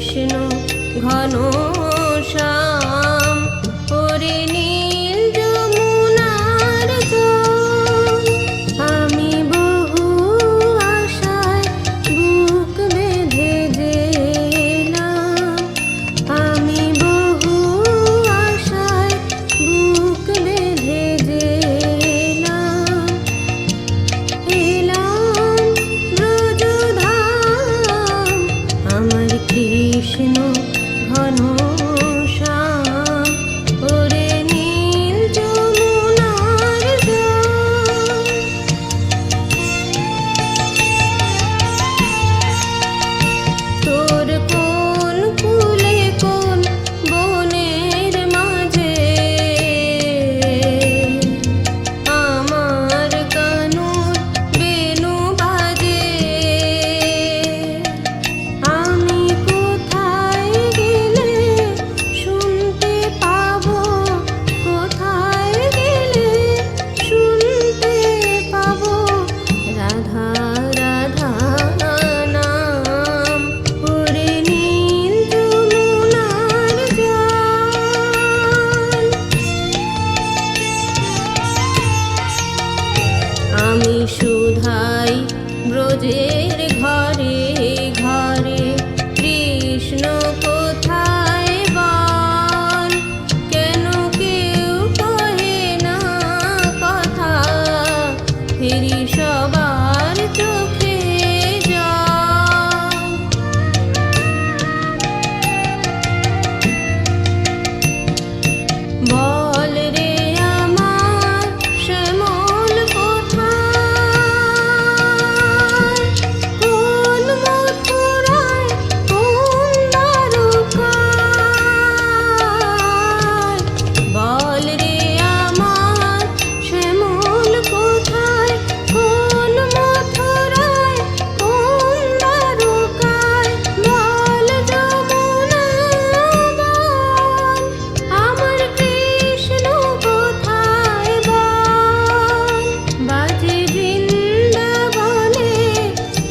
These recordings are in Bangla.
কৃষ্ণ ঘন শ্যাম ওরে নীল যমুনার জল। আমি বহু আশায় বুক বেঁধে গেলাম, আমি বহু আশায় বুক বেঁধে গেলাম। এলাম ব্রজধাম আমার কৃষ্ণ ঘন শ্যাম ওরে নীল যমুনার জল। তোর কোন কুলে কোন বনের মাঝে আমার কানুর বেনু বাজে। আমি কোথায় গেলে শুনতে পাবো, কোথায় গেলে শুনতে পাবো রাধা রাধা নাম ওরে নীল যমুনার জল। আমি শুধাই ব্রজের ঘরে ঘরে কৃষ্ণ কোথায় বল। কেন কেউ কহে না কথা, ফিরি সবার চোখে জল। বল রে আমার শ্যামল কোথায়, কোন মথুরায় কোন দ্বারকায়। বল রে আমার শ্যামল কোথায়, কোন মথুরায় কোন দ্বারকায়। বল যমুনা বল আমার কৃষ্ণ কোথায় বল। বাজে বৃন্দাবনে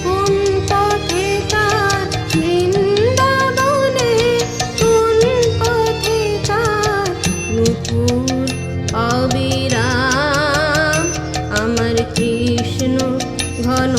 কোন পথে তার, বৃন্দাবনে কোন পথে তার নূপুর অবিরাম আমার কৃষ্ণ ঘন